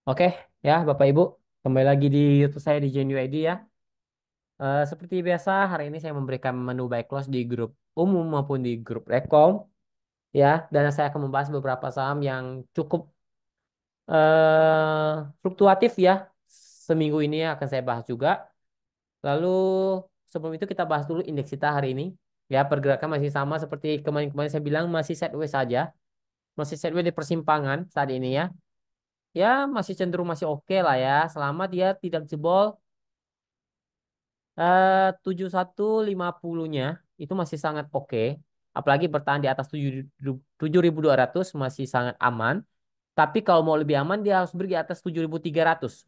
Oke, ya Bapak Ibu, kembali lagi di YouTube saya di Genuine ID ya. Seperti biasa, hari ini saya memberikan menu buy close di grup umum maupun di grup rekom ya, dan saya akan membahas beberapa saham yang cukup fluktuatif ya. Seminggu ini akan saya bahas juga. Lalu sebelum itu kita bahas dulu indeks kita hari ini. Ya, pergerakan masih sama seperti kemarin-kemarin saya bilang masih sideways saja, masih sideways di persimpangan saat ini ya. Ya, masih cenderung masih oke lah ya, selama dia tidak jebol 7150-nya itu masih sangat oke. Apalagi bertahan di atas 7200 masih sangat aman. Tapi kalau mau lebih aman dia harus beri di atas 7300.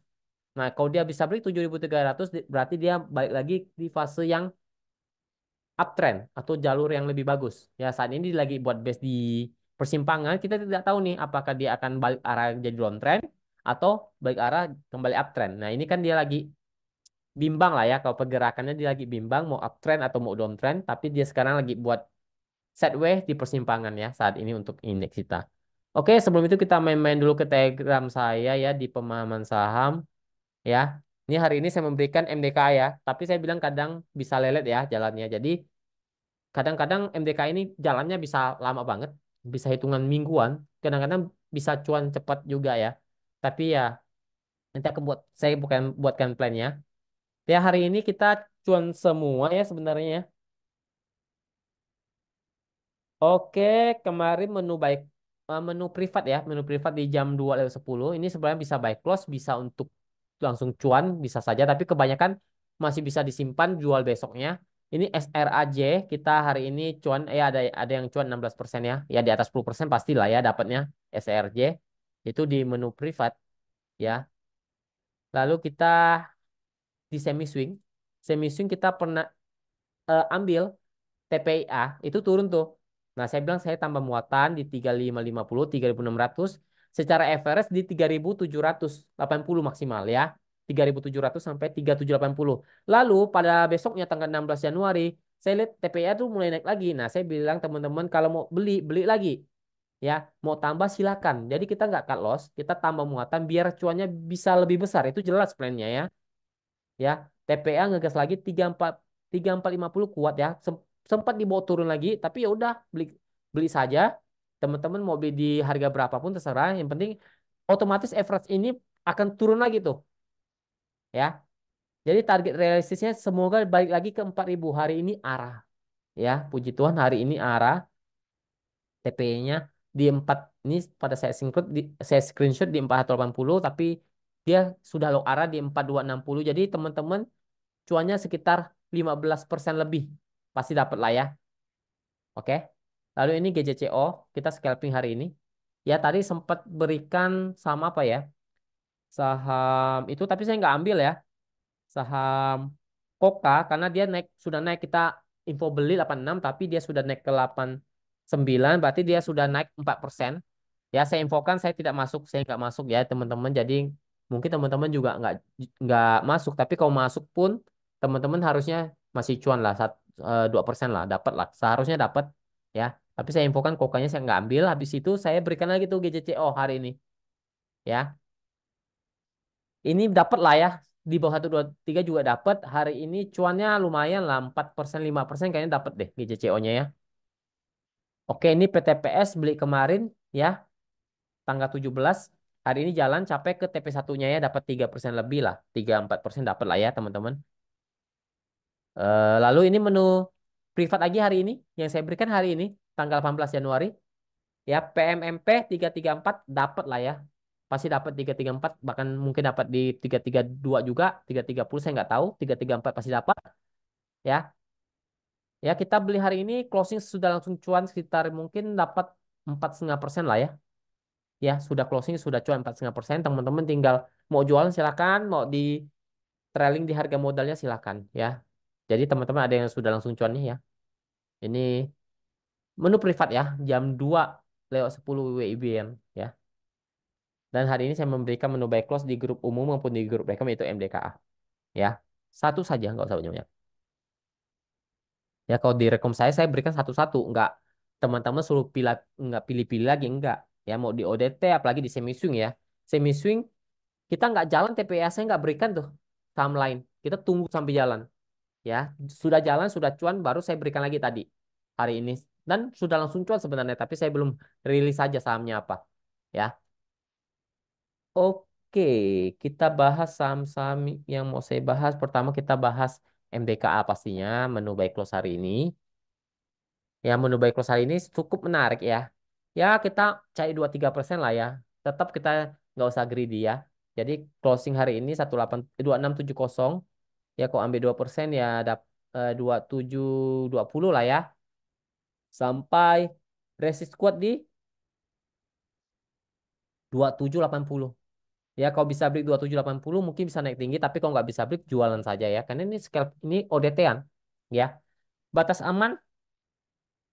Nah, kalau dia bisa beri 7300 berarti dia balik lagi di fase yang uptrend atau jalur yang lebih bagus. Ya, saat ini dia lagi buat base di persimpangan, kita tidak tahu nih apakah dia akan balik arah jadi downtrend atau balik arah kembali uptrend. Nah, ini kan dia lagi bimbang lah ya kalau pergerakannya dia lagi bimbang mau uptrend atau mau downtrend tapi dia sekarang lagi buat sideways di persimpangan ya saat ini untuk indeks kita. Oke, sebelum itu kita main-main dulu ke Telegram saya ya di pemahaman saham ya. Ini hari ini saya memberikan MDK ya, tapi saya bilang kadang bisa lelet ya jalannya. Jadi kadang-kadang MDK ini jalannya bisa lama banget, bisa hitungan mingguan, kadang-kadang bisa cuan cepat juga ya. Tapi ya nanti aku saya bukan buatkan plannya. Ya hari ini kita cuan semua ya sebenarnya. Oke, kemarin menu privat ya, menu privat di jam 2:10 ini sebenarnya bisa buy close, bisa untuk langsung cuan, bisa saja, tapi kebanyakan masih bisa disimpan jual besoknya. Ini SRAJ kita hari ini cuan ada yang cuan 16% ya. Ya di atas 10% pastilah ya dapatnya SRJ. Itu di menu privat ya. Lalu kita di semi swing. Semi swing kita pernah ambil TPIA itu turun tuh. Nah, saya bilang saya tambah muatan di 3550, 3600, secara average di 3780 maksimal ya. 3700 sampai 3780. Lalu pada besoknya tanggal 16 Januari, saya lihat TPIA tuh mulai naik lagi. Nah, saya bilang teman-teman kalau mau beli, beli lagi. Ya, mau tambah silakan. Jadi kita nggak cut loss, kita tambah muatan biar cuannya bisa lebih besar. Itu jelas plannya ya. Ya, TPA ngegas lagi 3450 kuat ya. Sempat dibawa turun lagi, tapi ya udah beli beli saja. Teman-teman mau beli di harga berapapun terserah. Yang penting otomatis average ini akan turun lagi tuh, ya. Jadi target realistisnya semoga balik lagi ke 4000 hari ini arah, ya. Puji Tuhan hari ini arah TPE-nya di 4 ini pada saya screenshot di 480 tapi dia sudah lock arah di 4260. Jadi teman-teman cuannya sekitar 15% lebih. Pasti dapat lah ya. Oke. Lalu ini GJCO, kita scalping hari ini. Ya tadi sempat berikan saham apa ya? Saham itu tapi saya nggak ambil ya. Saham Koka karena dia naik sudah naik kita info beli 86 tapi dia sudah naik ke 89 berarti dia sudah naik 4%. Ya saya infokan saya tidak masuk, saya nggak masuk ya teman-teman. Jadi mungkin teman-teman juga nggak masuk tapi kalau masuk pun teman-teman harusnya masih cuan lah 2% lah dapat lah seharusnya dapat ya. Tapi saya infokan kokanya saya nggak ambil. Habis itu saya berikan lagi tuh GJCO hari ini ya. Ini dapat lah ya. Di bawah 123 juga dapat. Hari ini cuannya lumayan lah. 4% 5% kayaknya dapat deh GJCO-nya ya. Oke ini PTPS beli kemarin ya. Tanggal 17. Hari ini jalan capek ke TP1-nya ya. Dapat 3% lebih lah. 3-4% dapat lah ya teman-teman. Lalu ini menu privat lagi hari ini. Yang saya berikan hari ini. Tanggal 18 Januari. Ya PMMP 334 dapat lah ya. Pasti dapat 334 bahkan mungkin dapat di 332 juga, 330 saya nggak tahu, 334 pasti dapat ya. Ya kita beli hari ini closing sudah langsung cuan sekitar mungkin dapat 4,5% lah ya. Ya sudah closing sudah cuan 4,5%. Teman-teman tinggal mau jualan silakan, mau di trailing di harga modalnya silakan ya. Jadi teman-teman ada yang sudah langsung cuan nih ya. Ini menu privat ya jam 2:10 WIB ya. Dan hari ini saya memberikan menu buy close di grup umum maupun di grup rekom yaitu MDKA. Ya, satu saja, nggak usah banyak-banyak. Ya, kalau di rekom saya berikan satu-satu. Nggak teman-teman suruh pilih, nggak pilih-pilih lagi, nggak. Ya, mau di ODT, apalagi di semi swing ya. Semi swing Kita nggak jalan TPA saya nggak berikan tuh saham lain. Kita tunggu sampai jalan. Ya, sudah jalan, sudah cuan, baru saya berikan lagi tadi hari ini. Dan sudah langsung cuan sebenarnya, tapi saya belum rilis saja sahamnya apa. Ya, oke, kita bahas saham-saham yang mau saya bahas. Pertama kita bahas MBKA pastinya, menu buy close hari ini. Ya, menu buy close hari ini cukup menarik ya. Ya, kita cari 2-3% lah ya. Tetap kita nggak usah greedy ya. Jadi closing hari ini 2670. Ya, kalau ambil 2% ya ada 2720 lah ya. Sampai resist kuat di 2780. Ya, kalau bisa break 2780 mungkin bisa naik tinggi, tapi kalau nggak bisa break jualan saja ya. Karena ini scalp ini ODT-an. Ya, batas aman,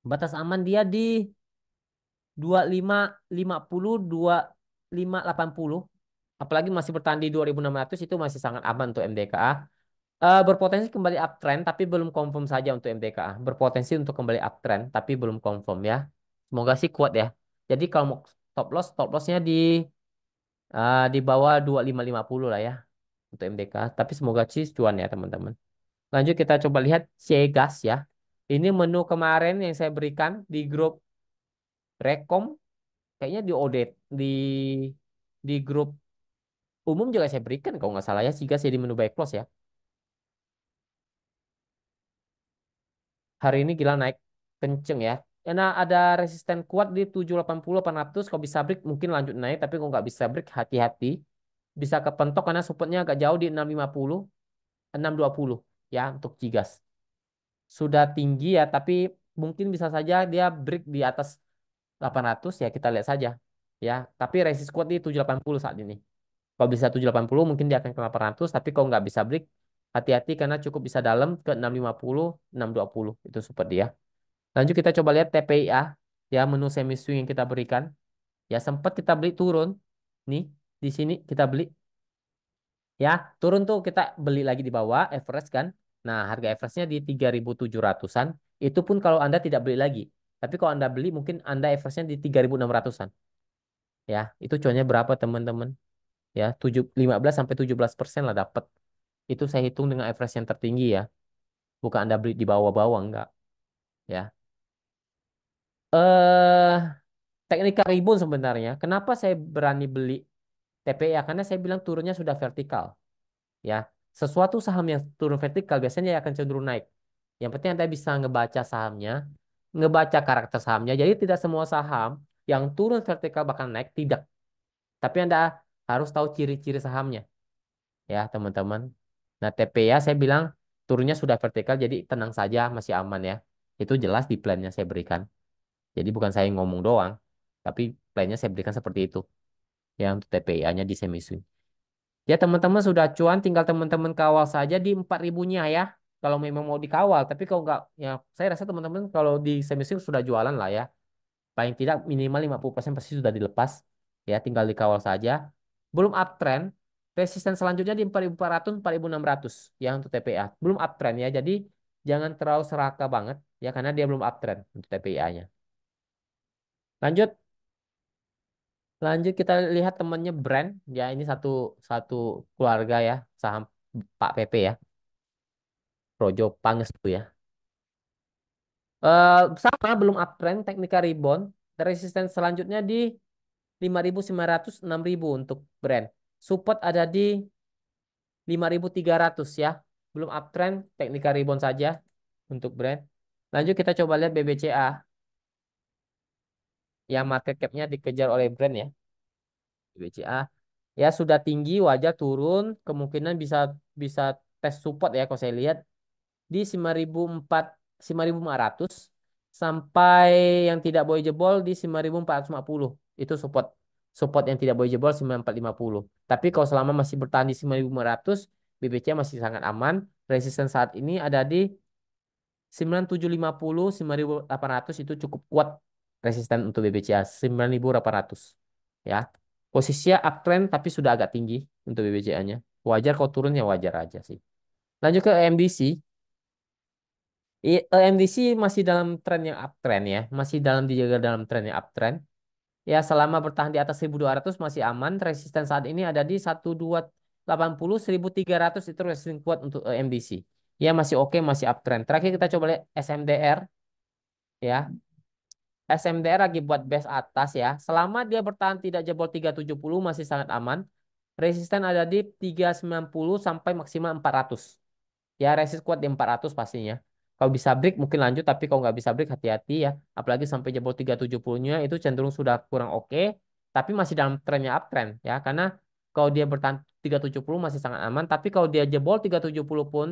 batas aman dia di 2550, 2580. Apalagi masih bertahan di 2600 itu masih sangat aman untuk MDKA. Berpotensi kembali uptrend tapi belum confirm saja untuk MDKA. Berpotensi untuk kembali uptrend tapi belum confirm ya. Semoga sih kuat ya. Jadi kalau mau stop lossnya di bawah 2550 lah ya untuk MDK. Tapi semoga sih cuan ya teman-teman. Lanjut kita coba lihat Cgas ya. Ini menu kemarin yang saya berikan di grup Rekom, kayaknya di ODET di grup umum juga saya berikan kalau nggak salah ya. Cgas ya di menu buy close ya. Hari ini gila naik kenceng ya. Karena ada resisten kuat di 780 800 kalau bisa break mungkin lanjut naik tapi kalau nggak bisa break hati-hati. Bisa kepentok karena supportnya agak jauh di 650 620 ya untuk Cigas. Sudah tinggi ya tapi mungkin bisa saja dia break di atas 800 ya kita lihat saja. Ya, tapi resist kuat di 780 saat ini. Kalau bisa 780 mungkin dia akan ke 800 tapi kalau nggak bisa break hati-hati karena cukup bisa dalam ke 650 620 itu support dia. Lanjut kita coba lihat TPIA ya menu semi swing yang kita berikan. Ya sempat kita beli turun. Nih di sini kita beli ya turun tuh kita beli lagi di bawah average kan. Nah, harga average-nya di 3.700-an. Itu pun kalau Anda tidak beli lagi. Tapi kalau Anda beli mungkin Anda average-nya di 3.600-an. Ya, itu cuannya berapa teman-teman? Ya, 15 sampai 17% lah dapat. Itu saya hitung dengan average yang tertinggi ya. Bukan Anda beli di bawah-bawah enggak, ya. Eh Teknika rebound sebenarnya. Kenapa saya berani beli TPA? Karena saya bilang turunnya sudah vertikal. Ya, sesuatu saham yang turun vertikal biasanya akan cenderung naik. Yang penting Anda bisa ngebaca sahamnya, ngebaca karakter sahamnya. Jadi tidak semua saham yang turun vertikal bakal naik, tidak. Tapi Anda harus tahu ciri-ciri sahamnya, ya teman-teman. Nah, TPA saya bilang turunnya sudah vertikal, jadi tenang saja, masih aman ya. Itu jelas di plannya saya berikan. Jadi bukan saya yang ngomong doang, tapi plannya saya berikan seperti itu. Ya, untuk TPA-nya di semi swing. Ya teman-teman sudah cuan, tinggal teman-teman kawal saja di 4.000-nya ya. Kalau memang mau dikawal, tapi kalau nggak, ya saya rasa teman-teman kalau di semester sudah jualan lah ya. Paling tidak minimal 50% pasti sudah dilepas. Ya tinggal dikawal saja. Belum uptrend, resisten selanjutnya di 4.400, 4.600 ya untuk TPA. Belum uptrend ya, jadi jangan terlalu serakah banget ya karena dia belum uptrend untuk TPA-nya. Lanjut, lanjut kita lihat temannya brand ya ini satu satu keluarga ya saham Pak PP ya. Projo Pangestu ya. Sama belum uptrend teknika rebound. Resisten selanjutnya di 5.900 6.000 untuk brand. Support ada di 5.300 ya. Belum uptrend teknika rebound saja untuk brand. Lanjut kita coba lihat BBCA yang market cap-nya dikejar oleh brand ya. BBCA ya sudah tinggi wajar turun kemungkinan bisa bisa tes support ya kalau saya lihat di 5.400 sampai yang tidak boleh jebol di 5.450. Itu support support yang tidak boleh jebol 9.450. Tapi kalau selama masih bertahan di 5.500, BBC masih sangat aman. Resisten saat ini ada di 9.750, 9.800 itu cukup kuat resisten untuk BBCA 9.800 ya. Posisinya uptrend tapi sudah agak tinggi untuk BBCA-nya. Wajar kalau turun ya wajar aja sih. Lanjut ke MDC. MDC masih dalam tren yang uptrend ya, masih dijaga dalam tren yang uptrend. Ya, selama bertahan di atas 1200 masih aman. Resisten saat ini ada di 1280, 1300 itu resisten kuat untuk MDC. Ya, masih oke, masih uptrend. Terakhir kita coba lihat SMDR ya. SMDR lagi buat base atas ya. Selama dia bertahan tidak jebol 370 masih sangat aman. Resisten ada di 390 sampai maksimal 400. Ya, resist kuat di 400 pastinya. Kalau bisa break mungkin lanjut, tapi kalau nggak bisa break hati-hati ya. Apalagi sampai jebol 370-nya itu cenderung sudah kurang oke, tapi masih dalam trennya uptrend ya. Karena kalau dia bertahan 370 masih sangat aman, tapi kalau dia jebol 370 pun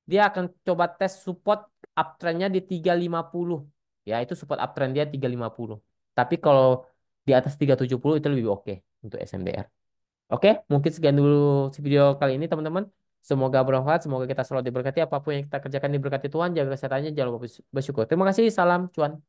dia akan coba tes support uptrendnya di 350. Ya, itu support uptrend dia 350. Tapi kalau di atas 370 itu lebih oke untuk SMDR. Oke, mungkin sekian dulu video kali ini teman-teman. Semoga bermanfaat, semoga kita selalu diberkati. Apapun yang kita kerjakan diberkati Tuhan, jaga kesehatannya, jangan lupa bersyukur. Terima kasih, salam cuan.